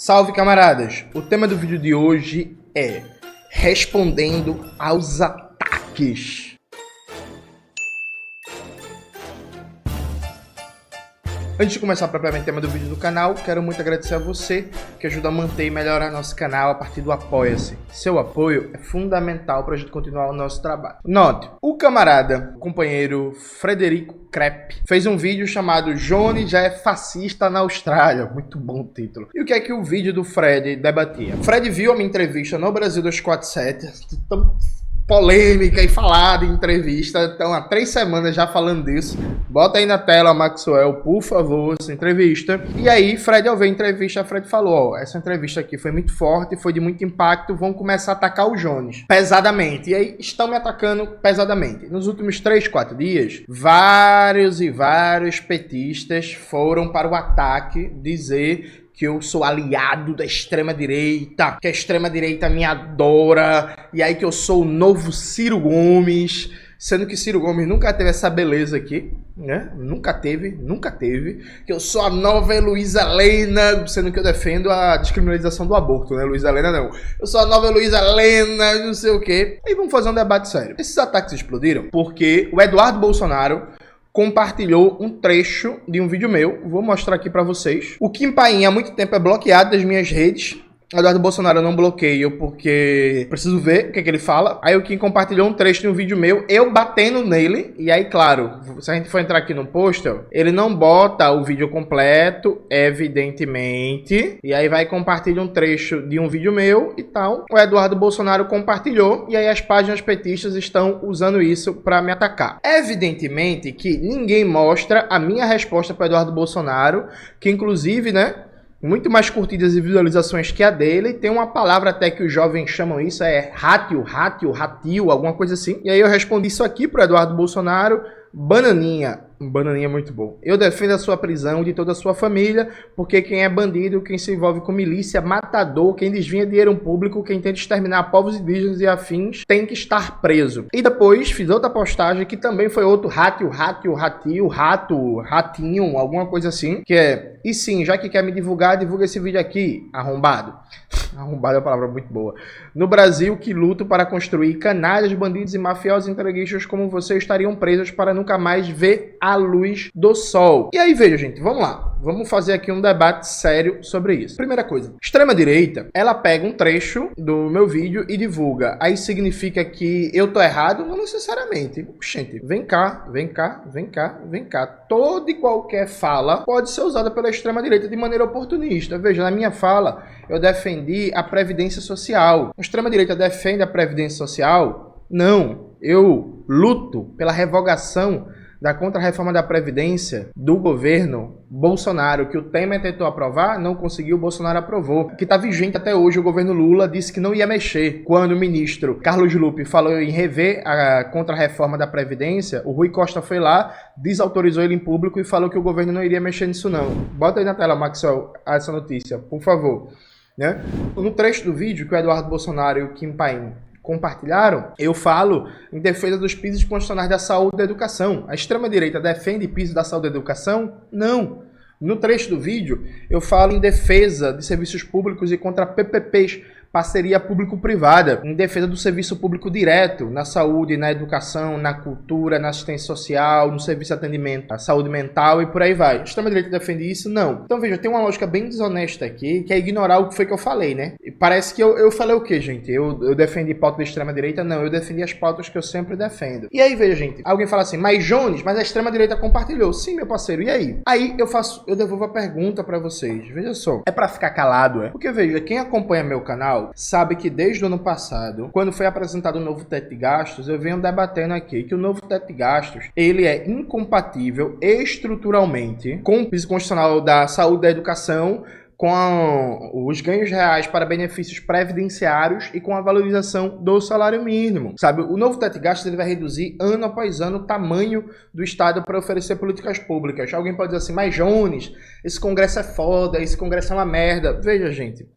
Salve, camaradas! O tema do vídeo de hoje é respondendo aos ataques. Antes de começar propriamente o tema do vídeo do canal, quero muito agradecer a você que ajuda a manter e melhorar nosso canal a partir do Apoia-se. Seu apoio é fundamental para a gente continuar o nosso trabalho. Note, o camarada, o companheiro Frederico Crepe, fez um vídeo chamado Johnny já é fascista na Austrália. Muito bom o título. E o que é que o vídeo do Fred debatia? Fred viu a minha entrevista no Brasil 247, tão polêmica e falada em entrevista, então há 3 semanas já falando disso. Bota aí na tela, Maxwell, por favor, essa entrevista. E aí, Fred, ao ver a entrevista, Fred falou, ó, essa entrevista aqui foi muito forte, foi de muito impacto, vão começar a atacar o Jones pesadamente. E aí, estão me atacando pesadamente. Nos últimos 3, 4 dias, vários petistas foram para o ataque dizer que eu sou aliado da extrema-direita, que a extrema-direita me adora, e aí que eu sou o novo Ciro Gomes, sendo que Ciro Gomes nunca teve essa beleza aqui, né? Nunca teve, que eu sou a nova Heloísa Helena, sendo que eu defendo a descriminalização do aborto, né? Heloísa Helena não. Eu sou a nova Heloísa Helena, não sei o quê. Aí vamos fazer um debate sério. Esses ataques explodiram porque o Eduardo Bolsonaro compartilhou um trecho de um vídeo meu, vou mostrar aqui pra vocês. O Kim Paim há muito tempo é bloqueado das minhas redes. Eduardo Bolsonaro eu não bloqueio porque preciso ver o que ele fala. Aí o Kim compartilhou um trecho de um vídeo meu, eu batendo nele. E aí, claro, se a gente for entrar aqui no post, ele não bota o vídeo completo, evidentemente. E aí vai compartilhar um trecho de um vídeo meu e tal. O Eduardo Bolsonaro compartilhou e aí as páginas petistas estão usando isso para me atacar. Evidentemente que ninguém mostra a minha resposta para Eduardo Bolsonaro, que inclusive, né, muito mais curtidas e visualizações que a dele. Tem uma palavra até que os jovens chamam isso, é ratio, alguma coisa assim. E aí eu respondi isso aqui para Eduardo Bolsonaro, bananinha. Bananinha é muito bom. Eu defendo a sua prisão de toda a sua família, porque quem é bandido, quem se envolve com milícia, matador, quem desvia dinheiro público, quem tenta exterminar povos indígenas e afins, tem que estar preso. E depois fiz outra postagem que também foi outro ratinho, alguma coisa assim, que é, e sim, já que quer me divulgar, divulga esse vídeo aqui, arrombado. Arrombado é uma palavra muito boa. No Brasil, que luto para construir canalhas, bandidos e mafiosos entreguistas como você estariam presos para nunca mais ver a luz do sol. E aí, veja, gente, vamos lá. Vamos fazer aqui um debate sério sobre isso. Primeira coisa, extrema-direita, ela pega um trecho do meu vídeo e divulga. Aí significa que eu tô errado? Não necessariamente. Gente, vem cá. Toda e qualquer fala pode ser usada pela extrema-direita de maneira oportunista. Veja, na minha fala, eu defendi a Previdência Social. A extrema-direita defende a Previdência Social? Não. Eu luto pela revogação da contra-reforma da Previdência do governo Bolsonaro, que o Temer tentou aprovar, não conseguiu, o Bolsonaro aprovou. Que está vigente até hoje, o governo Lula disse que não ia mexer. Quando o ministro Carlos Lupe falou em rever a contra-reforma da Previdência, o Rui Costa foi lá, desautorizou ele em público e falou que o governo não iria mexer nisso não. Bota aí na tela, Maxwell, essa notícia, por favor. Né? No trecho do vídeo que o Eduardo Bolsonaro e o Kim Paim compartilharam, eu falo em defesa dos pisos constitucionais da saúde e da educação. A extrema-direita defende piso da saúde e da educação? Não. No trecho do vídeo, eu falo em defesa de serviços públicos e contra PPPs, parceria público-privada, em defesa do serviço público direto, na saúde, na educação, na cultura, na assistência social, no serviço de atendimento, à saúde mental e por aí vai. A extrema-direita defende isso? Não. Então veja, tem uma lógica bem desonesta aqui, que é ignorar o que foi que eu falei, né? E parece que eu falei o quê, gente? Eu defendi pauta da extrema-direita? Não, eu defendi as pautas que eu sempre defendo. E aí, veja, gente, alguém fala assim, mas Jones, mas a extrema-direita compartilhou. Sim, meu parceiro, e aí? Aí eu devolvo a pergunta pra vocês. Veja só, é pra ficar calado, é? Porque veja, quem acompanha meu canal sabe que desde o ano passado, quando foi apresentado o novo teto de gastos, eu venho debatendo aqui que o novo teto de gastos, ele é incompatível estruturalmente com o piso constitucional da saúde e da educação, com os ganhos reais para benefícios previdenciários e com a valorização do salário mínimo. Sabe, o novo teto de gastos ele vai reduzir ano após ano o tamanho do Estado para oferecer políticas públicas. Alguém pode dizer assim, mas Jones, esse Congresso é foda, esse Congresso é uma merda. Veja, gente...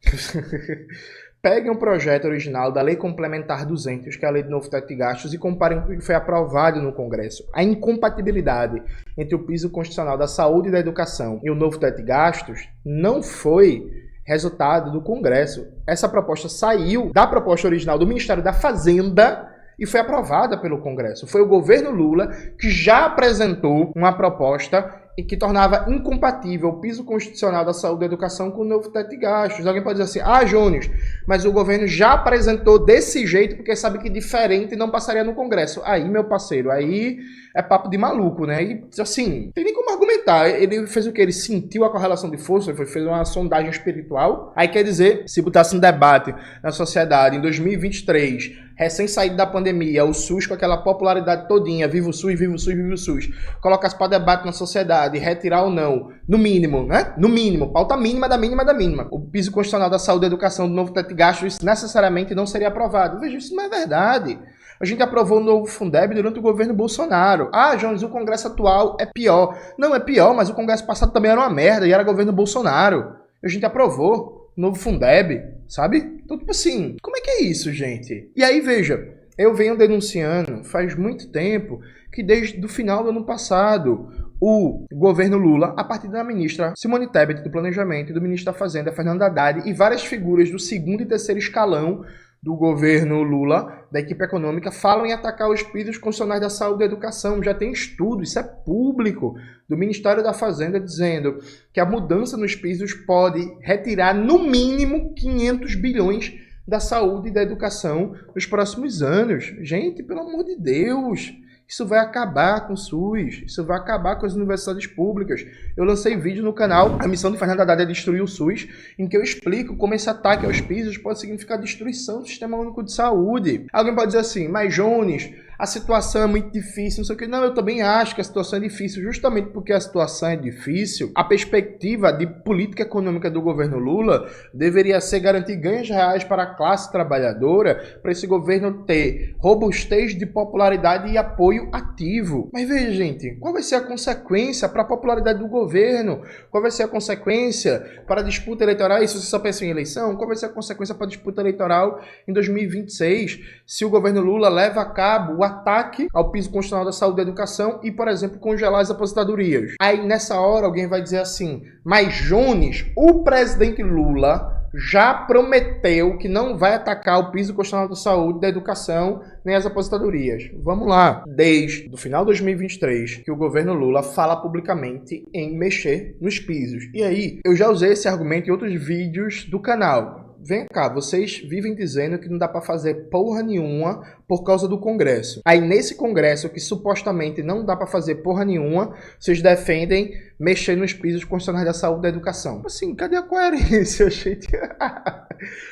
Peguem o projeto original da Lei Complementar 200, que é a Lei de Novo Teto de Gastos, e comparem com o que foi aprovado no Congresso. A incompatibilidade entre o piso constitucional da saúde e da educação e o novo teto de gastos não foi resultado do Congresso. Essa proposta saiu da proposta original do Ministério da Fazenda e foi aprovada pelo Congresso. Foi o governo Lula que já apresentou uma proposta e que tornava incompatível o piso constitucional da saúde e da educação com o novo teto de gastos. Alguém pode dizer assim, Jones, mas o governo já apresentou desse jeito porque sabe que diferente não passaria no Congresso. Aí, meu parceiro, aí é papo de maluco, né? E, assim, não tem nem como argumentar. Ele fez o quê? Ele sentiu a correlação de força, ele fez uma sondagem espiritual. Aí, quer dizer, se botasse um debate na sociedade em 2023, recém-saído da pandemia, o SUS com aquela popularidade todinha, viva o SUS, viva o SUS, viva o SUS, colocasse para debate na sociedade, retirar ou não, no mínimo, né? No mínimo, pauta mínima da mínima da mínima. O piso constitucional da saúde e da educação do novo teto de gastos, isso necessariamente não seria aprovado. Veja, isso não é verdade. A gente aprovou o novo Fundeb durante o governo Bolsonaro. Jones, o Congresso atual é pior. Não é pior, mas o Congresso passado também era uma merda e era governo Bolsonaro. A gente aprovou o novo Fundeb, sabe? Então, tipo assim, como é que é isso, gente? E aí, veja, eu venho denunciando faz muito tempo que desde o final do ano passado, o governo Lula, a partir da ministra Simone Tebet do Planejamento e do ministro da Fazenda, Fernando Haddad, e várias figuras do segundo e terceiro escalão do governo Lula, da equipe econômica, falam em atacar os pisos constitucionais da saúde e da educação. Já tem estudo, isso é público, do Ministério da Fazenda, dizendo que a mudança nos pisos pode retirar, no mínimo, 500 bilhões da saúde e da educação nos próximos anos. Gente, pelo amor de Deus, isso vai acabar com o SUS, isso vai acabar com as universidades públicas. Eu lancei vídeo no canal, a missão do Fernando Haddad é destruir o SUS, em que eu explico como esse ataque aos pisos pode significar destruição do Sistema Único de Saúde. Alguém pode dizer assim, mas Jones, a situação é muito difícil, não sei o que. Não, eu também acho que a situação é difícil. Justamente porque a situação é difícil, a perspectiva de política econômica do governo Lula deveria ser garantir ganhos reais para a classe trabalhadora, para esse governo ter robustez de popularidade e apoio ativo. Mas veja, gente, qual vai ser a consequência para a popularidade do governo? Qual vai ser a consequência para a disputa eleitoral? E se você só pensa em eleição, qual vai ser a consequência para a disputa eleitoral em 2026? Se o governo Lula leva a cabo o ataque ao piso constitucional da saúde e da educação e, por exemplo, congelar as aposentadorias. Aí, nessa hora, alguém vai dizer assim, mas Jones, o presidente Lula já prometeu que não vai atacar o piso constitucional da saúde, da educação, nem as aposentadorias. Vamos lá. Desde o final de 2023, que o governo Lula fala publicamente em mexer nos pisos. E aí, eu já usei esse argumento em outros vídeos do canal. Vem cá, vocês vivem dizendo que não dá pra fazer porra nenhuma por causa do Congresso. Aí nesse Congresso, que supostamente não dá pra fazer porra nenhuma, vocês defendem mexer nos pisos constitucionais da saúde e da educação. Assim, cadê a coerência, gente?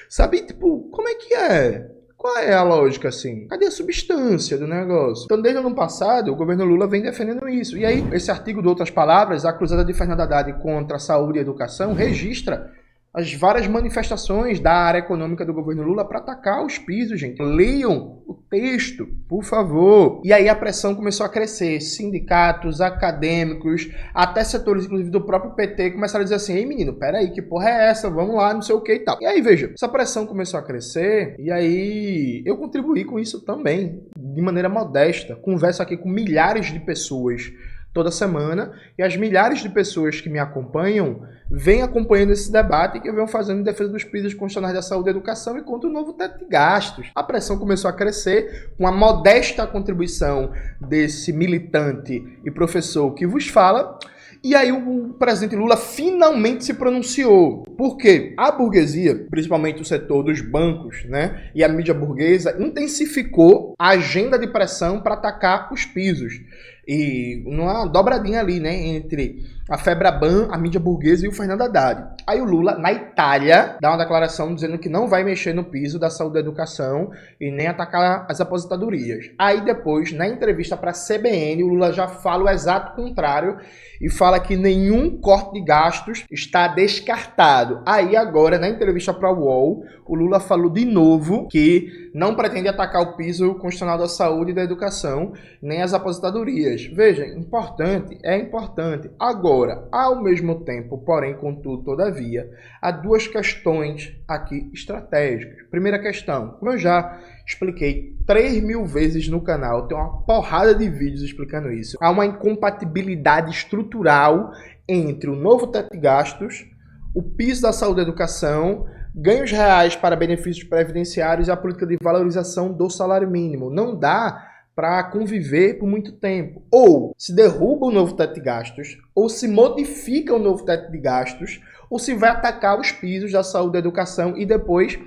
Sabe, tipo, como é que é? Qual é a lógica, assim? Cadê a substância do negócio? Então, desde o ano passado, o governo Lula vem defendendo isso. E aí, esse artigo de Outras Palavras, a cruzada de Fernando Haddad contra a saúde e a educação, registra as várias manifestações da área econômica do governo Lula para atacar os pisos, gente. Leiam o texto, por favor. E aí a pressão começou a crescer. Sindicatos, acadêmicos, até setores, inclusive, do próprio PT, começaram a dizer assim, ei, menino, peraí, que porra é essa? Vamos lá, não sei o que e tal. E aí, veja, essa pressão começou a crescer e aí eu contribuí com isso também, de maneira modesta. Converso aqui com milhares de pessoas toda semana, e as milhares de pessoas que me acompanham vêm acompanhando esse debate que eu venho fazendo em defesa dos pisos constitucionais da saúde e da educação e contra o novo teto de gastos. A pressão começou a crescer com a modesta contribuição desse militante e professor que vos fala, e aí o presidente Lula finalmente se pronunciou. Por quê? A burguesia, principalmente o setor dos bancos, né, e a mídia burguesa, intensificou a agenda de pressão para atacar os pisos. E numa dobradinha ali, né, entre a Febraban, a mídia burguesa e o Fernando Haddad. Aí o Lula, na Itália, dá uma declaração dizendo que não vai mexer no piso da saúde e da educação e nem atacar as aposentadorias. Aí depois, na entrevista para a CBN, o Lula já fala o exato contrário e fala que nenhum corte de gastos está descartado. Aí agora, na entrevista para o UOL, o Lula falou de novo que não pretende atacar o piso constitucional da saúde e da educação, nem as aposentadorias. Veja, importante, é importante. Agora, ao mesmo tempo, porém, contudo, todavia, há duas questões aqui estratégicas. Primeira questão, como eu já expliquei 3.000 vezes no canal, tem uma porrada de vídeos explicando isso. Há uma incompatibilidade estrutural entre o novo teto de gastos, o piso da saúde e educação, ganhos reais para benefícios previdenciários e a política de valorização do salário mínimo. Não dá para conviver por muito tempo. Ou se derruba o novo teto de gastos, ou se modifica o novo teto de gastos, ou se vai atacar os pisos da saúde e educação e depois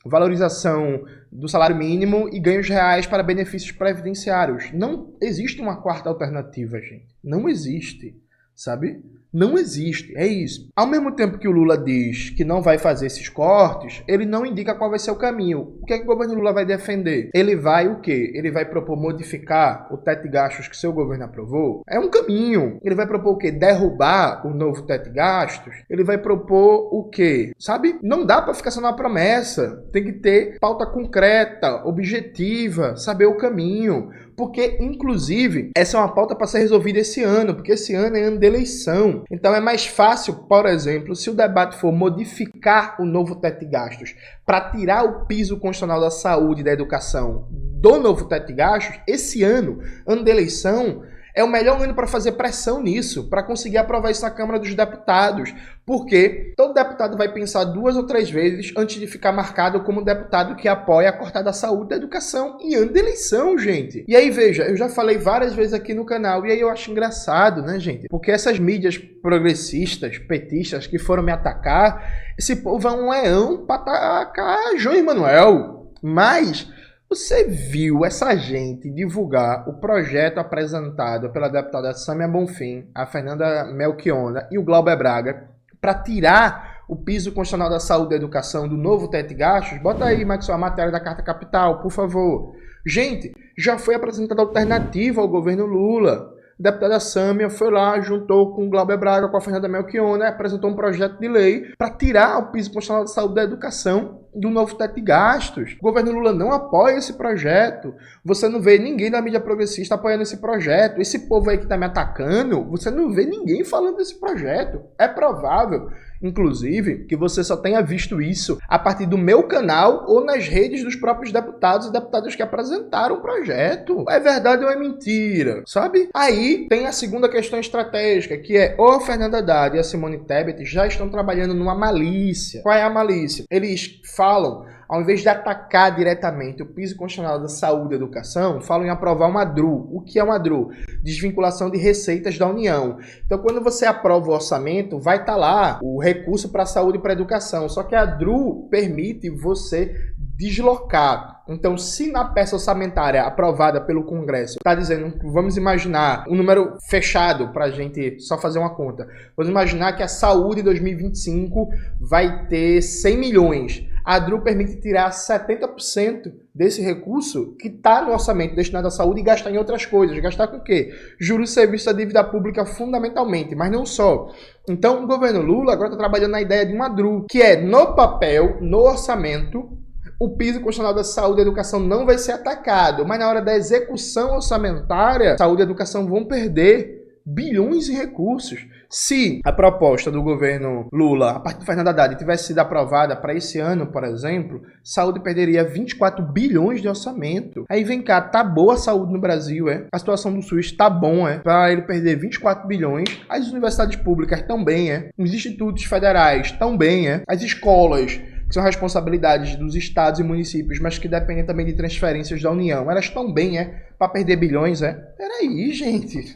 valorização do salário mínimo e ganhos reais para benefícios previdenciários. Não existe uma quarta alternativa, gente. Não existe, sabe? Não existe, é isso. Ao mesmo tempo que o Lula diz que não vai fazer esses cortes, ele não indica qual vai ser o caminho. O que é que o governo Lula vai defender? Ele vai o quê? Ele vai propor modificar o teto de gastos que seu governo aprovou? É um caminho. Ele vai propor o quê? Derrubar o novo teto de gastos? Ele vai propor o quê? Sabe? Não dá para ficar só na promessa. Tem que ter pauta concreta, objetiva, saber o caminho. Porque, inclusive, essa é uma pauta para ser resolvida esse ano, porque esse ano é ano de eleição. Então é mais fácil, por exemplo, se o debate for modificar o novo teto de gastos para tirar o piso constitucional da saúde e da educação do novo teto de gastos, esse ano de eleição, é o melhor ano para fazer pressão nisso, para conseguir aprovar isso na Câmara dos Deputados. Porque todo deputado vai pensar 2 ou 3 vezes antes de ficar marcado como deputado que apoia a cortada da saúde e da educação em ano de eleição, gente. E aí, veja, eu já falei várias vezes aqui no canal, e aí eu acho engraçado, né, gente? Porque essas mídias progressistas, petistas, que foram me atacar, esse povo é um leão para atacar João Manuel. Mas você viu essa gente divulgar o projeto apresentado pela deputada Sâmia Bonfim, a Fernanda Melchiona e o Glauber Braga para tirar o piso constitucional da saúde e da educação do novo teto de gastos? Bota aí, Maxwell, a matéria da Carta Capital, por favor. Gente, já foi apresentada alternativa ao governo Lula. A deputada Sâmia foi lá, juntou com o Glauber Braga, com a Fernanda Melchiona, e apresentou um projeto de lei para tirar o piso constitucional da saúde e da educação do novo teto de gastos. O governo Lula não apoia esse projeto. Você não vê ninguém da mídia progressista apoiando esse projeto. Esse povo aí que está me atacando, você não vê ninguém falando desse projeto. É provável, inclusive, que você só tenha visto isso a partir do meu canal ou nas redes dos próprios deputados e deputadas que apresentaram o projeto. É verdade ou é mentira, sabe? Aí tem a segunda questão estratégica, que é o Fernando Haddad e a Simone Tebet já estão trabalhando numa malícia. Qual é a malícia? Eles falam, ao invés de atacar diretamente o piso constitucional da saúde e educação, falam em aprovar uma DRU. O que é uma DRU? Desvinculação de receitas da União. Então, quando você aprova o orçamento, vai estar lá o recurso para a saúde e para a educação. Só que a DRU permite você deslocar. Então, se na peça orçamentária aprovada pelo Congresso está dizendo, vamos imaginar um número fechado para a gente só fazer uma conta. Vamos imaginar que a saúde em 2025 vai ter 100 milhões. A DRU permite tirar 70% desse recurso que está no orçamento destinado à saúde e gastar em outras coisas. Gastar com o quê? Juros e serviços da dívida pública fundamentalmente, mas não só. Então, o governo Lula agora está trabalhando na ideia de uma DRU, que é no papel, no orçamento, o piso constitucional da saúde e educação não vai ser atacado, mas na hora da execução orçamentária, saúde e educação vão perder bilhões em recursos. Se a proposta do governo Lula, a partir do Fernando Haddad, tivesse sido aprovada para esse ano, por exemplo, saúde perderia 24 bilhões de orçamento. Aí vem cá, tá boa a saúde no Brasil, é? A situação do SUS tá bom, é? Para ele perder 24 bilhões, as universidades públicas também, é? Os institutos federais também, é? As escolas, que são responsabilidades dos estados e municípios, mas que dependem também de transferências da União, elas também, é? Para perder bilhões, é? Peraí, gente.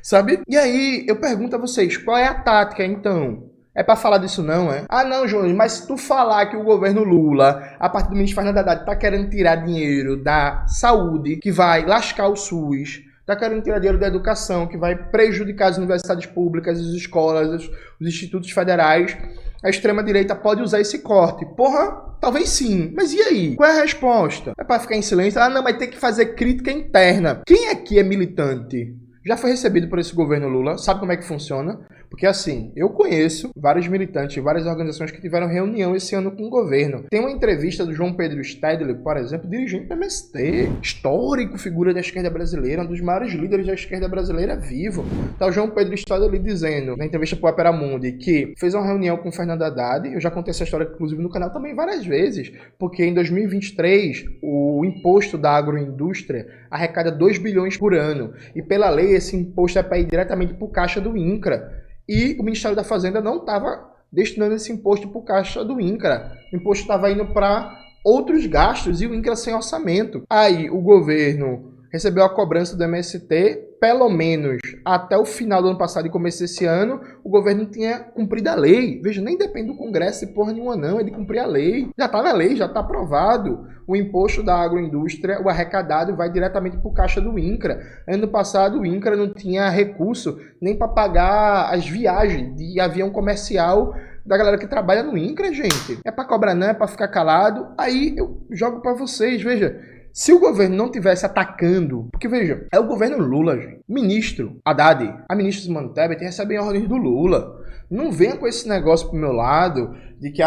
Sabe? E aí, eu pergunto a vocês, qual é a tática, então? É pra falar disso não, é? Ah, não, João, mas se tu falar que o governo Lula, a partir do ministro Fernando Haddad, tá querendo tirar dinheiro da saúde, que vai lascar o SUS, tá querendo tirar dinheiro da educação, que vai prejudicar as universidades públicas, as escolas, os institutos federais, a extrema-direita pode usar esse corte. Porra, talvez sim. Mas e aí? Qual é a resposta? É pra ficar em silêncio? Ah, não, mas tem que fazer crítica interna. Quem aqui é militante? Já foi recebido por esse governo Lula? Sabe como é que funciona? Porque assim, eu conheço vários militantes, várias organizações que tiveram reunião esse ano com o governo. Tem uma entrevista do João Pedro Stedley, por exemplo, dirigente do MST, histórico figura da esquerda brasileira, um dos maiores líderes da esquerda brasileira vivo. Tá o João Pedro Stedley dizendo, na entrevista pro Opera Mundi, que fez uma reunião com o Fernando Haddad. Eu já contei essa história, inclusive, no canal também várias vezes, porque em 2023, o imposto da agroindústria arrecada 2 bilhões por ano. E pela lei, esse imposto é para ir diretamente pro caixa do INCRA. E o Ministério da Fazenda não estava destinando esse imposto para o caixa do INCRA. O imposto estava indo para outros gastos e o INCRA sem orçamento. Aí o governo recebeu a cobrança do MST, pelo menos até o final do ano passado e começo desse ano, o governo tinha cumprido a lei. Veja, nem depende do Congresso de porra nenhuma não, é de cumprir a lei. Já está na lei, já está aprovado. O imposto da agroindústria, o arrecadado, vai diretamente para o caixa do INCRA. Ano passado o INCRA não tinha recurso nem para pagar as viagens de avião comercial da galera que trabalha no INCRA, gente. É para cobrar não, é para ficar calado. Aí eu jogo para vocês, veja. Se o governo não tivesse atacando, porque veja, é o governo Lula, gente. Ministro Haddad, a ministra Simone Tebet recebem ordens do Lula. Não venha com esse negócio pro meu lado de que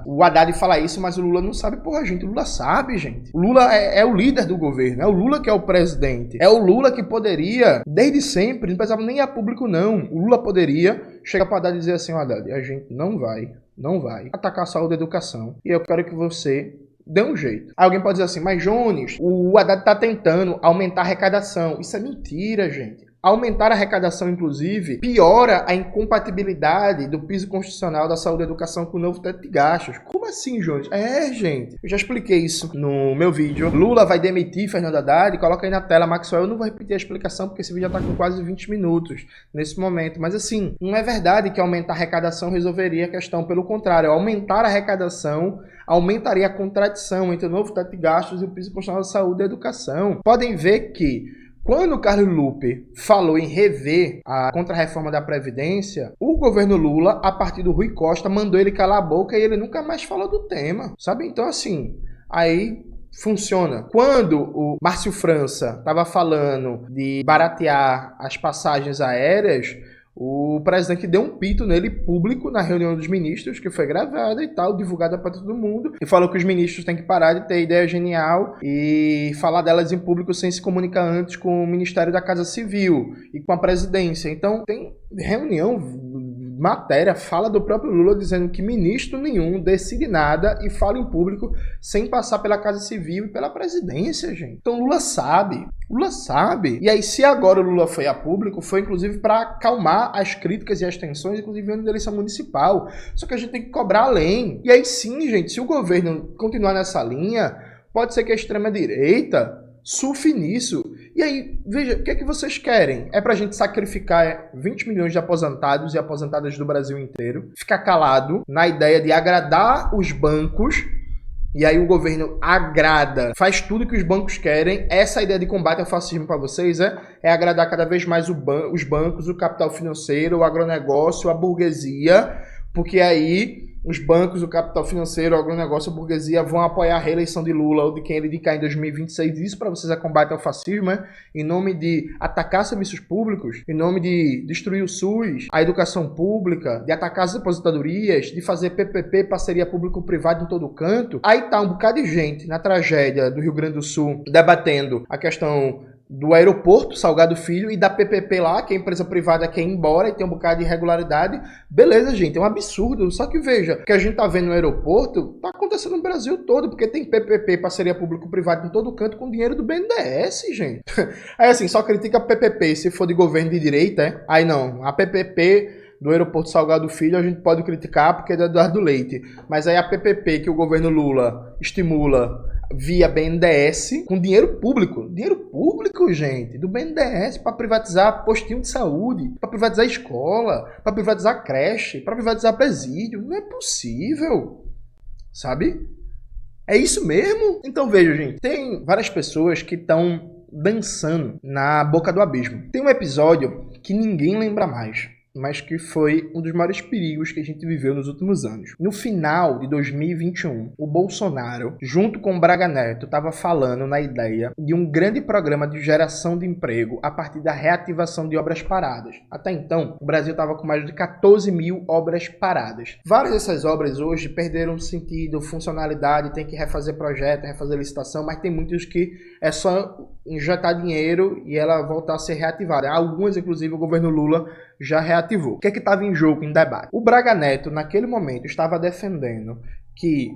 o Haddad fala isso, mas o Lula não sabe. Porra, gente, o Lula sabe, gente. O Lula é o líder do governo, é o Lula que é o presidente. É o Lula que poderia, desde sempre, não precisava nem ir a público não. O Lula poderia chegar para Haddad e dizer assim, Haddad, a gente não vai atacar a saúde e a educação. E eu quero que você dê um jeito. Alguém pode dizer assim, mas Jones, o Haddad tá tentando aumentar a arrecadação. Isso é mentira, gente. Aumentar a arrecadação, inclusive, piora a incompatibilidade do piso constitucional da saúde e educação com o novo teto de gastos. Como assim, Jones? Gente, eu já expliquei isso no meu vídeo. Lula vai demitir Fernando Haddad, coloca aí na tela, Maxwell. Eu não vou repetir a explicação porque esse vídeo já tá com quase 20 minutos nesse momento. Mas assim, não é verdade que aumentar a arrecadação resolveria a questão. Pelo contrário, aumentar a arrecadação aumentaria a contradição entre o novo teto de gastos e o piso constitucional da saúde e educação. Podem ver que quando o Carlos Lupe falou em rever a contra-reforma da Previdência, o governo Lula, a partir do Rui Costa, mandou ele calar a boca e ele nunca mais falou do tema, sabe? Então, assim, aí funciona. Quando o Márcio França estava falando de baratear as passagens aéreas, o presidente deu um pito nele público na reunião dos ministros, que foi gravada e tal, divulgada para todo mundo, e falou que os ministros têm que parar de ter ideia genial e falar delas em público sem se comunicar antes com o Ministério da Casa Civil e com a presidência. Então tem reunião, matéria, fala do próprio Lula dizendo que ministro nenhum decide nada e fala em público sem passar pela Casa Civil e pela presidência, gente. Então Lula sabe. E aí, se agora o Lula foi a público, foi inclusive para acalmar as críticas e as tensões, inclusive ano da eleição municipal. Só que a gente tem que cobrar além. E aí sim, gente, se o governo continuar nessa linha, pode ser que a extrema-direita surfe nisso. E aí, veja, o que é que vocês querem? É pra gente sacrificar 20 milhões de aposentados e aposentadas do Brasil inteiro, ficar calado na ideia de agradar os bancos. E aí o governo agrada, faz tudo que os bancos querem. Essa ideia de combate ao fascismo para vocês é agradar cada vez mais os bancos, o capital financeiro, o agronegócio, a burguesia, porque aí os bancos, o capital financeiro, o agronegócio, a burguesia vão apoiar a reeleição de Lula ou de quem ele indicar em 2026. Isso para vocês é combate ao fascismo, em nome de atacar serviços públicos, em nome de destruir o SUS, a educação pública, de atacar as aposentadorias, de fazer PPP, parceria público-privada em todo canto. Aí tá um bocado de gente na tragédia do Rio Grande do Sul debatendo a questão do aeroporto Salgado Filho e da PPP lá, que a empresa privada quer ir embora e tem um bocado de irregularidade. Beleza, gente, é um absurdo. Só que veja, o que a gente tá vendo no aeroporto tá acontecendo no Brasil todo, porque tem PPP, parceria público-privada em todo canto, com dinheiro do BNDES, gente. Aí assim, só critica a PPP se for de governo de direita, é? Aí não, a PPP do aeroporto Salgado Filho a gente pode criticar porque é do Eduardo Leite. Mas aí a PPP que o governo Lula estimula via BNDES, com dinheiro público, gente, do BNDES, para privatizar postinho de saúde, para privatizar escola, para privatizar creche, para privatizar presídio. Não é possível, sabe? É isso mesmo? Então veja, gente, tem várias pessoas que estão dançando na boca do abismo. Tem um episódio que ninguém lembra mais, mas que foi um dos maiores perigos que a gente viveu nos últimos anos. No final de 2021, o Bolsonaro, junto com o Braga Neto, estava falando na ideia de um grande programa de geração de emprego a partir da reativação de obras paradas. Até então, o Brasil estava com mais de 14 mil obras paradas. Várias dessas obras hoje perderam sentido, funcionalidade, tem que refazer projeto, refazer licitação, mas tem muitos que é só injetar dinheiro e ela voltar a ser reativada. Algumas, inclusive, o governo Lula já reativou. O que é que estava em jogo, em debate? O Braga Neto, naquele momento, estava defendendo que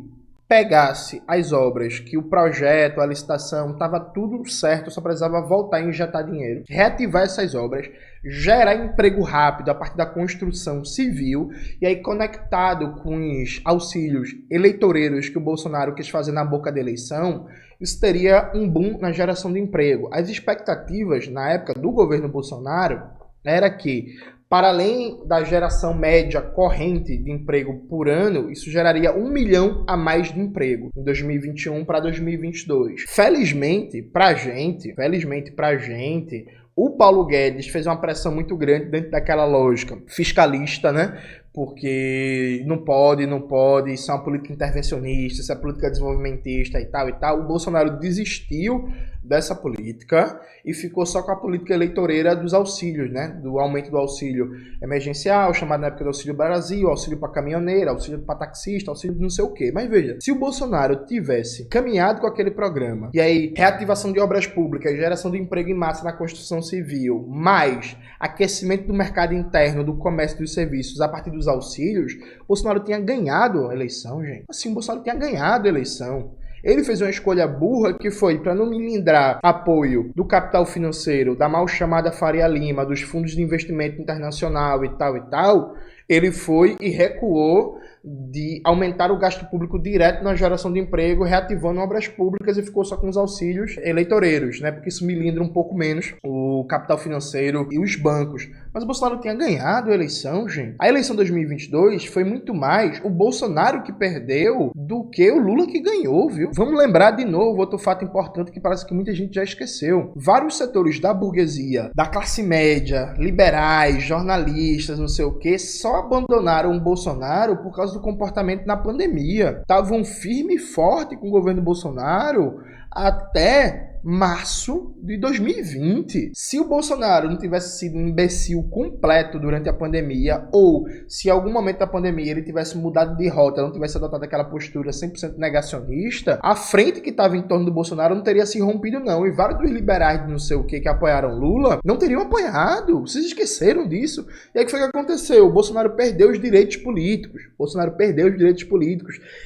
pegasse as obras, que o projeto, a licitação, estava tudo certo, só precisava voltar e injetar dinheiro, reativar essas obras, gerar emprego rápido a partir da construção civil, e aí conectado com os auxílios eleitoreiros que o Bolsonaro quis fazer na boca da eleição, isso teria um boom na geração de emprego. As expectativas na época do governo Bolsonaro era que, para além da geração média corrente de emprego por ano, isso geraria 1 milhão a mais de emprego em 2021 para 2022. Felizmente pra gente, o Paulo Guedes fez uma pressão muito grande dentro daquela lógica fiscalista, né? Porque não pode, isso é uma política intervencionista, isso é política desenvolvimentista e tal. O Bolsonaro desistiu dessa política e ficou só com a política eleitoreira dos auxílios, né? Do aumento do auxílio emergencial, chamado na época do Auxílio Brasil, auxílio para caminhoneiro, auxílio para taxista, auxílio de não sei o quê. Mas veja, se o Bolsonaro tivesse caminhado com aquele programa, e aí reativação de obras públicas, geração de emprego em massa na construção civil, mais aquecimento do mercado interno, do comércio e dos serviços a partir dos auxílios, o Bolsonaro tinha ganhado a eleição, gente. Assim, o Bolsonaro tinha ganhado a eleição. Ele fez uma escolha burra que foi para não milindrar apoio do capital financeiro, da mal chamada Faria Lima, dos fundos de investimento internacional e tal, ele foi e recuou de aumentar o gasto público direto na geração de emprego, reativando obras públicas e ficou só com os auxílios eleitoreiros, né? Porque isso milindra um pouco menos o capital financeiro e os bancos. Mas o Bolsonaro tinha ganhado a eleição, gente. A eleição de 2022 foi muito mais o Bolsonaro que perdeu do que o Lula que ganhou, viu? Vamos lembrar de novo outro fato importante que parece que muita gente já esqueceu. Vários setores da burguesia, da classe média, liberais, jornalistas, não sei o quê, só abandonaram o Bolsonaro por causa do comportamento na pandemia. Estavam firme e forte com o governo Bolsonaro até março de 2020. Se o Bolsonaro não tivesse sido um imbecil completo durante a pandemia, ou se em algum momento da pandemia ele tivesse mudado de rota, não tivesse adotado aquela postura 100% negacionista, a frente que estava em torno do Bolsonaro não teria se rompido não, e vários dos liberais de não sei o que apoiaram Lula não teriam apoiado. Vocês esqueceram disso? E aí o que foi que aconteceu? O Bolsonaro perdeu os direitos políticos.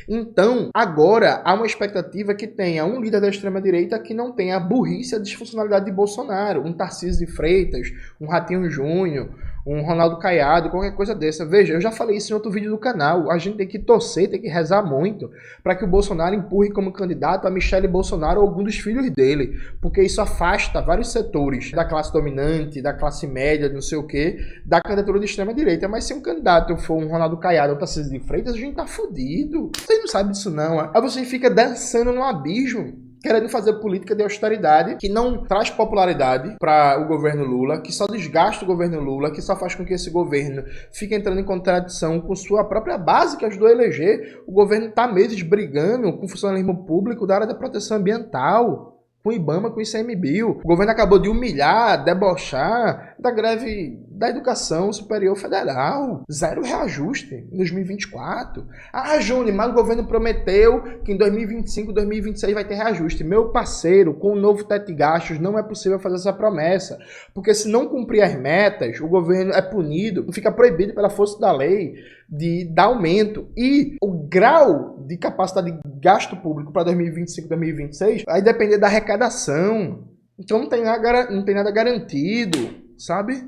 Então, agora há uma expectativa que tenha um líder da extrema-direita que não tenha a burrice e a disfuncionalidade de Bolsonaro, um Tarcísio de Freitas, um Ratinho Júnior, um Ronaldo Caiado, qualquer coisa dessa. Veja, eu já falei isso em outro vídeo do canal, a gente tem que torcer, tem que rezar muito para que o Bolsonaro empurre como candidato a Michele Bolsonaro ou algum dos filhos dele, porque isso afasta vários setores da classe dominante, da classe média, não sei o que, da candidatura de extrema-direita. Mas se um candidato for um Ronaldo Caiado ou Tarcísio de Freitas, a gente tá fudido. Vocês não sabem disso não, aí você fica dançando no abismo, querendo fazer política de austeridade que não traz popularidade para o governo Lula, que só desgasta o governo Lula, que só faz com que esse governo fique entrando em contradição com sua própria base que ajudou a eleger. O governo está há meses brigando com o funcionalismo público da área da proteção ambiental, com o IBAMA, com o ICMBio. O governo acabou de humilhar, debochar da greve da educação superior federal. Zero reajuste em 2024. Ah, Júnior, mas o governo prometeu que em 2025, 2026 vai ter reajuste. Meu parceiro, com o novo teto de gastos, não é possível fazer essa promessa. Porque se não cumprir as metas, o governo é punido, fica proibido pela força da lei de dar aumento. E o grau de capacidade de gasto público para 2025, 2026 vai depender da arrecadação. Então não tem nada garantido, sabe?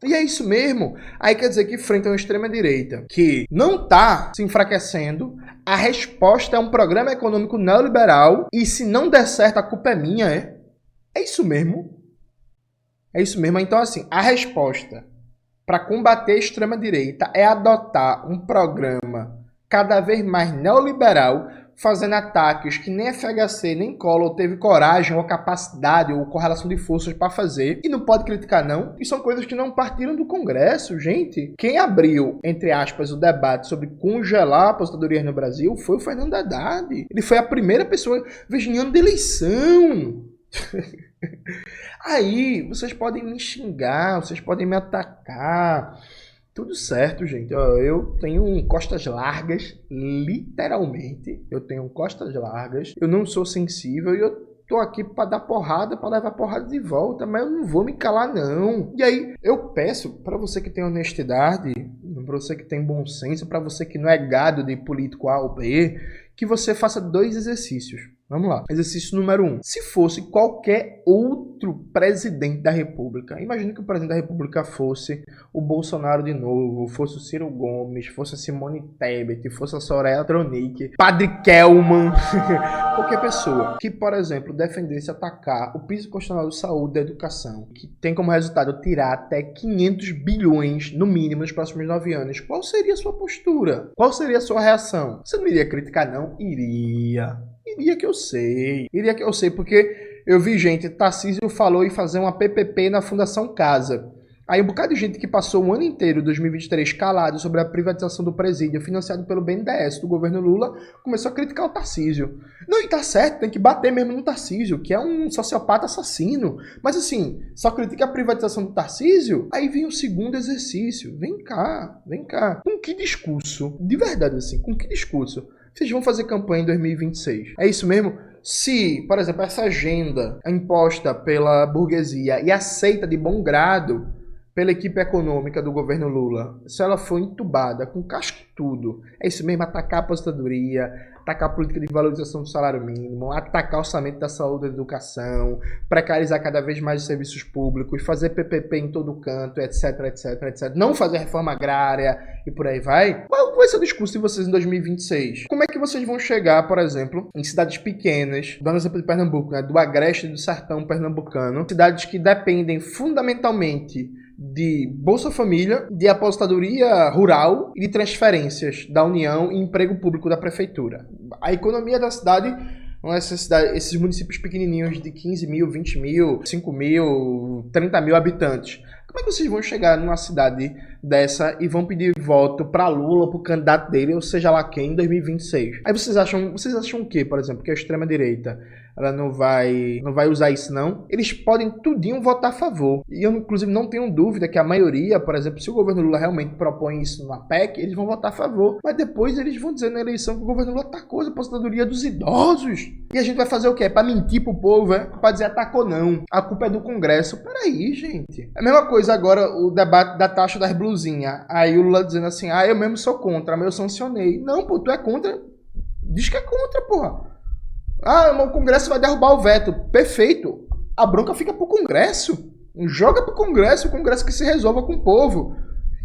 E é isso mesmo. Aí quer dizer que frente a uma extrema-direita que não está se enfraquecendo, a resposta é um programa econômico neoliberal e se não der certo a culpa é minha, é? É isso mesmo. É isso mesmo. Então assim, a resposta para combater a extrema-direita é adotar um programa cada vez mais neoliberal, fazendo ataques que nem FHC, nem Collor teve coragem ou capacidade ou correlação de forças para fazer. E não pode criticar não. E são coisas que não partiram do Congresso, gente. Quem abriu, entre aspas, o debate sobre congelar a aposentadoria no Brasil foi o Fernando Haddad. Ele foi a primeira pessoa virginiana de eleição. Aí, vocês podem me xingar, vocês podem me atacar. Tudo certo, gente. Eu tenho costas largas, literalmente. Eu tenho costas largas. Eu não sou sensível e eu tô aqui para dar porrada, para levar porrada de volta, mas eu não vou me calar, não. E aí, eu peço para você que tem honestidade, para você que tem bom senso, para você que não é gado de político A ou B, que você faça 2 exercícios. Vamos lá. Exercício número 1. Se fosse qualquer outro presidente da República, imagine que o presidente da República fosse o Bolsonaro de novo, fosse o Ciro Gomes, fosse a Simone Tebet, fosse a Soraya Tronic, Padre Kelman, qualquer pessoa que, por exemplo, defendesse atacar o piso constitucional de saúde e da educação, que tem como resultado tirar até 500 bilhões, no mínimo, nos próximos 9 anos, qual seria a sua postura? Qual seria a sua reação? Você não iria criticar, não? Iria que eu sei. Iria que eu sei, porque eu vi gente, Tarcísio falou em fazer uma PPP na Fundação Casa. Aí um bocado de gente que passou o ano inteiro, 2023, calado sobre a privatização do presídio, financiado pelo BNDES do governo Lula, começou a criticar o Tarcísio. Não, e tá certo, tem que bater mesmo no Tarcísio, que é um sociopata assassino. Mas assim, só critica a privatização do Tarcísio? Aí vem o segundo exercício. Vem cá. Com que discurso? De verdade, assim, com que discurso vocês vão fazer campanha em 2026? É isso mesmo? Se, por exemplo, essa agenda é imposta pela burguesia e aceita de bom grado pela equipe econômica do governo Lula, se ela for entubada com casca e tudo, é isso mesmo, atacar a aposentadoria, atacar a política de valorização do salário mínimo, atacar o orçamento da saúde e da educação, precarizar cada vez mais os serviços públicos, fazer PPP em todo canto, etc, não fazer reforma agrária e por aí vai. Qual vai ser o discurso de vocês em 2026? Como é que vocês vão chegar, por exemplo, em cidades pequenas, dando exemplo de Pernambuco, né, do agreste e do sertão pernambucano, cidades que dependem fundamentalmente de Bolsa Família, de aposentadoria rural e de transferências da União e emprego público da prefeitura. A economia da cidade, esses municípios pequenininhos de 15 mil, 20 mil, 5 mil, 30 mil habitantes. Como é que vocês vão chegar numa cidade dessa e vão pedir voto para Lula, para o candidato dele, ou seja lá quem, em 2026? Aí vocês acham o quê, por exemplo? Que a extrema-direita ela não vai usar isso, não? Eles podem tudinho votar a favor. E eu, inclusive, não tenho dúvida que a maioria, por exemplo, se o governo Lula realmente propõe isso numa PEC, eles vão votar a favor. Mas depois eles vão dizer na eleição que o governo Lula atacou a aposentadoria dos idosos. E a gente vai fazer o quê? Pra mentir pro povo, é? Pra dizer atacou não. A culpa é do Congresso. Peraí, gente. É a mesma coisa agora o debate da taxa das blusinhas. Aí o Lula dizendo assim, eu mesmo sou contra, mas eu sancionei. Não, pô, tu é contra. Diz que é contra, porra. O Congresso vai derrubar o veto. Perfeito. A bronca fica pro Congresso. Joga pro Congresso, o Congresso que se resolva com o povo.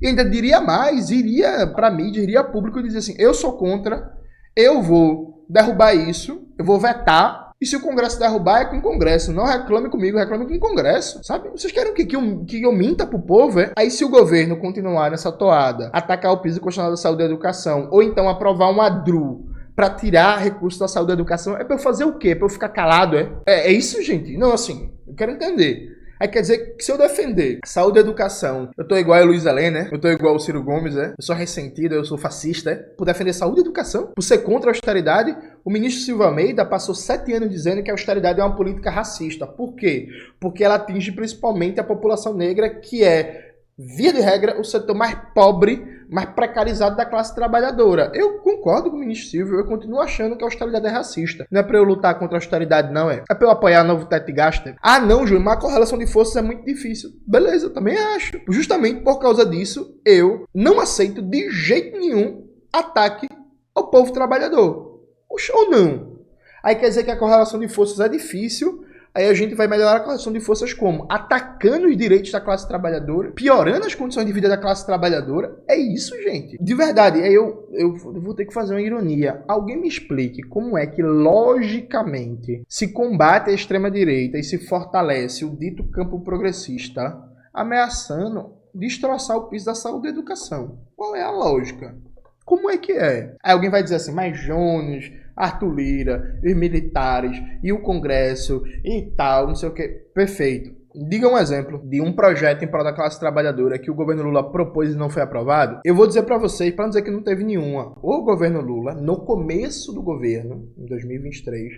E ainda diria mais, iria pra mídia, iria público e dizer assim, eu sou contra, eu vou derrubar isso, eu vou vetar, e se o Congresso derrubar, é com o Congresso. Não reclame comigo, reclame com o Congresso, sabe? Vocês querem que eu minta pro povo, é? Aí se o governo continuar nessa toada, atacar o piso constitucional da saúde e da educação, ou então aprovar um ADRU, pra tirar recursos da saúde e da educação, é pra eu fazer o quê? Pra eu ficar calado, é? É isso, gente? Não, assim, eu quero entender. Aí quer dizer que se eu defender saúde e educação, eu tô igual a Luiz Helena, né? Eu tô igual o Ciro Gomes, né? Eu sou ressentido, eu sou fascista, né? Por defender saúde e educação, por ser contra a austeridade. O ministro Silva Almeida passou 7 anos dizendo que a austeridade é uma política racista. Por quê? Porque ela atinge principalmente a população negra, que é, via de regra, o setor mais pobre, mais precarizado da classe trabalhadora. Eu concordo com o ministro Silvio, eu continuo achando que a austeridade é racista. Não é pra eu lutar contra a austeridade, não, é. É pra eu apoiar o novo teto de gasto. Ah, não, Júlio, mas a correlação de forças é muito difícil. Beleza, eu também acho. Justamente por causa disso, eu não aceito de jeito nenhum ataque ao povo trabalhador. Ou não. Aí quer dizer que a correlação de forças é difícil. Aí a gente vai melhorar a correlação de forças como? Atacando os direitos da classe trabalhadora, piorando as condições de vida da classe trabalhadora. É isso, gente. De verdade, aí eu vou ter que fazer uma ironia. Alguém me explique como é que, logicamente, se combate a extrema-direita e se fortalece o dito campo progressista, ameaçando destroçar o piso da saúde e da educação. Qual é a lógica? Como é que é? Aí alguém vai dizer assim, mas Jones, Arthur Lira, os militares e o Congresso e tal, não sei o que. Perfeito. Diga um exemplo de um projeto em prol da classe trabalhadora que o governo Lula propôs e não foi aprovado. Eu vou dizer para vocês, para não dizer que não teve nenhuma. O governo Lula, no começo do governo, em 2023,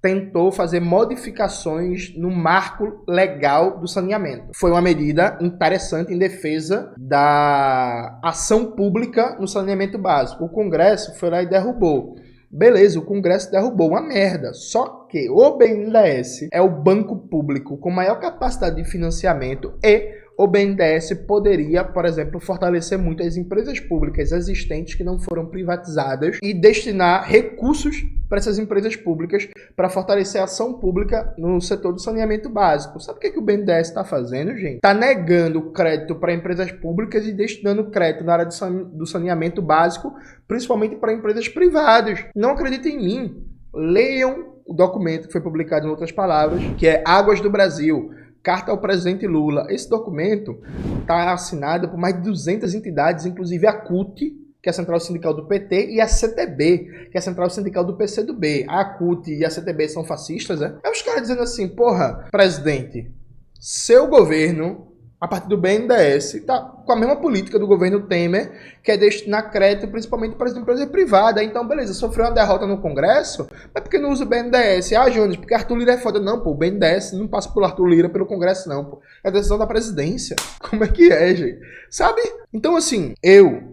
tentou fazer modificações no marco legal do saneamento. Foi uma medida interessante em defesa da ação pública no saneamento básico. O Congresso foi lá e derrubou. Beleza, o Congresso derrubou uma merda. Só que o BNDES é o banco público com maior capacidade de financiamento e o BNDES poderia, por exemplo, fortalecer muito as empresas públicas existentes que não foram privatizadas e destinar recursos para essas empresas públicas para fortalecer a ação pública no setor do saneamento básico. Sabe o que o BNDES está fazendo, gente? Está negando crédito para empresas públicas e destinando crédito na área do saneamento básico, principalmente para empresas privadas. Não acreditem em mim. Leiam o documento que foi publicado em outras palavras, que é Águas do Brasil, Carta ao Presidente Lula. Esse documento está assinado por mais de 200 entidades, inclusive a CUT, que é a Central Sindical do PT, e a CTB, que é a Central Sindical do PCdoB. A CUT e a CTB são fascistas, né? É os caras dizendo assim, porra, presidente, seu governo, a partir do BNDES, está com a mesma política do governo Temer, que é destinar crédito principalmente para as empresas privadas. Então, beleza, sofreu uma derrota no Congresso, mas por que não usa o BNDES? Ah, Jones, porque Arthur Lira é foda. Não, pô, o BNDES não passa por Arthur Lira pelo Congresso, não, pô. É a decisão da presidência. Como é que é, gente? Sabe? Então, assim, eu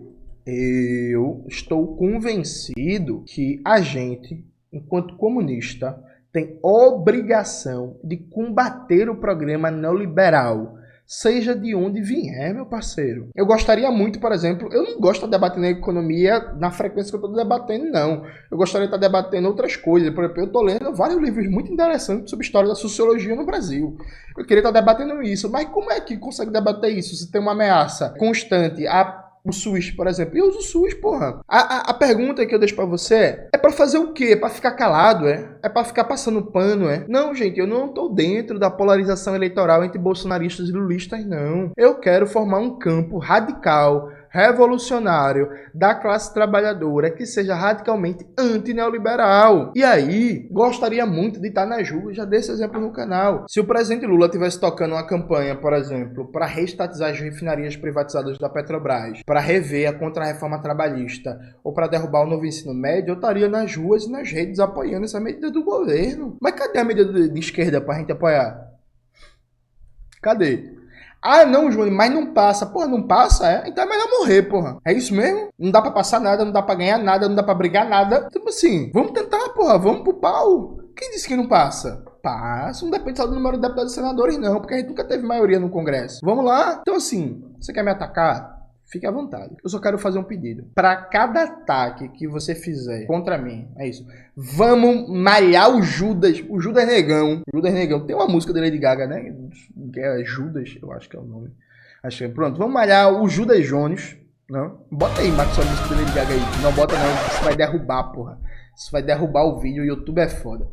estou convencido que a gente, enquanto comunista, tem obrigação de combater o programa neoliberal, seja de onde vier, meu parceiro. Eu gostaria muito, por exemplo, eu não gosto de debater na economia na frequência que eu estou debatendo, não. Eu gostaria de estar debatendo outras coisas. Por exemplo, eu estou lendo vários livros muito interessantes sobre a história da sociologia no Brasil. Eu queria estar debatendo isso, mas como é que consegue debater isso se tem uma ameaça constante o SUS, por exemplo? Eu uso o SUS, porra. A pergunta que eu deixo pra você é pra fazer o quê? É pra ficar calado, é? É pra ficar passando pano, é? Não, gente, eu não tô dentro da polarização eleitoral entre bolsonaristas e lulistas, não. Eu quero formar um campo radical, revolucionário da classe trabalhadora que seja radicalmente anti-neoliberal. E aí, gostaria muito de estar nas ruas, já dei esse exemplo no canal. Se o presidente Lula estivesse tocando uma campanha, por exemplo, para reestatizar as refinarias privatizadas da Petrobras, para rever a contra-reforma trabalhista ou para derrubar o novo ensino médio, eu estaria nas ruas e nas redes apoiando essa medida do governo. Mas cadê a medida de esquerda para a gente apoiar? Cadê? Ah, não, Júnior, mas não passa. Porra, não passa, é? Então é melhor morrer, porra. É isso mesmo? Não dá pra passar nada, não dá pra ganhar nada, não dá pra brigar nada. Tipo assim, vamos tentar, porra, vamos pro pau. Quem disse que não passa? Passa, não depende só do número de deputados e senadores, não, porque a gente nunca teve maioria no Congresso. Vamos lá? Então assim, você quer me atacar? Fique à vontade. Eu só quero fazer um pedido. Para cada ataque que você fizer contra mim, é isso. Vamos malhar o Judas. O Judas Negão. O Judas Negão. Tem uma música da Lady Gaga, né? Que é Judas, eu acho que é o nome. Acho que é. Pronto, vamos malhar o Judas Jones. Não? Bota aí, Max, a música da Lady Gaga aí. Não bota não, isso vai derrubar, porra. Isso vai derrubar o vídeo, o YouTube é foda.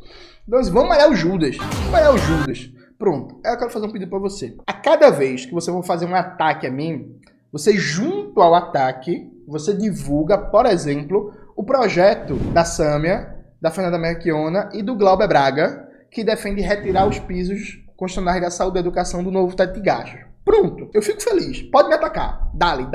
Então, vamos malhar o Judas. Vamos malhar o Judas. Pronto. Eu quero fazer um pedido para você. A cada vez que você for fazer um ataque a mim, você, junto ao ataque, você divulga, por exemplo, o projeto da Sâmia, da Fernanda Melchiona e do Glauber Braga, que defende retirar os pisos constitucionais da saúde e da educação do novo teto de gastos. Pronto, eu fico feliz. Pode me atacar. Dale,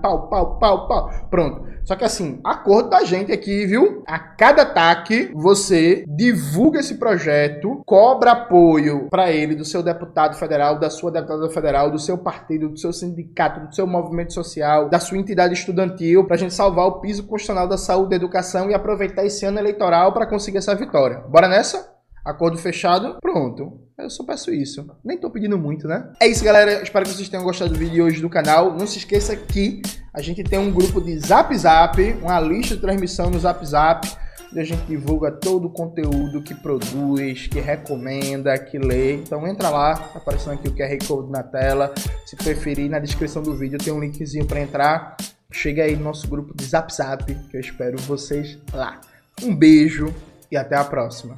pau, pau, pau, pau. Pronto. Só que assim, acordo da gente aqui, viu? A cada ataque, você divulga esse projeto, cobra apoio pra ele do seu deputado federal, da sua deputada federal, do seu partido, do seu sindicato, do seu movimento social, da sua entidade estudantil, pra gente salvar o piso constitucional da saúde e da educação e aproveitar esse ano eleitoral pra conseguir essa vitória. Bora nessa? Acordo fechado? Pronto. Eu só peço isso. Nem tô pedindo muito, né? É isso, galera. Espero que vocês tenham gostado do vídeo de hoje do canal. Não se esqueça que a gente tem um grupo de Zap Zap, uma lista de transmissão no Zap Zap, onde a gente divulga todo o conteúdo que produz, que recomenda, que lê. Então entra lá, tá aparecendo aqui o QR Code na tela. Se preferir, na descrição do vídeo tem um linkzinho para entrar. Chega aí no nosso grupo de Zap Zap, que eu espero vocês lá. Um beijo e até a próxima.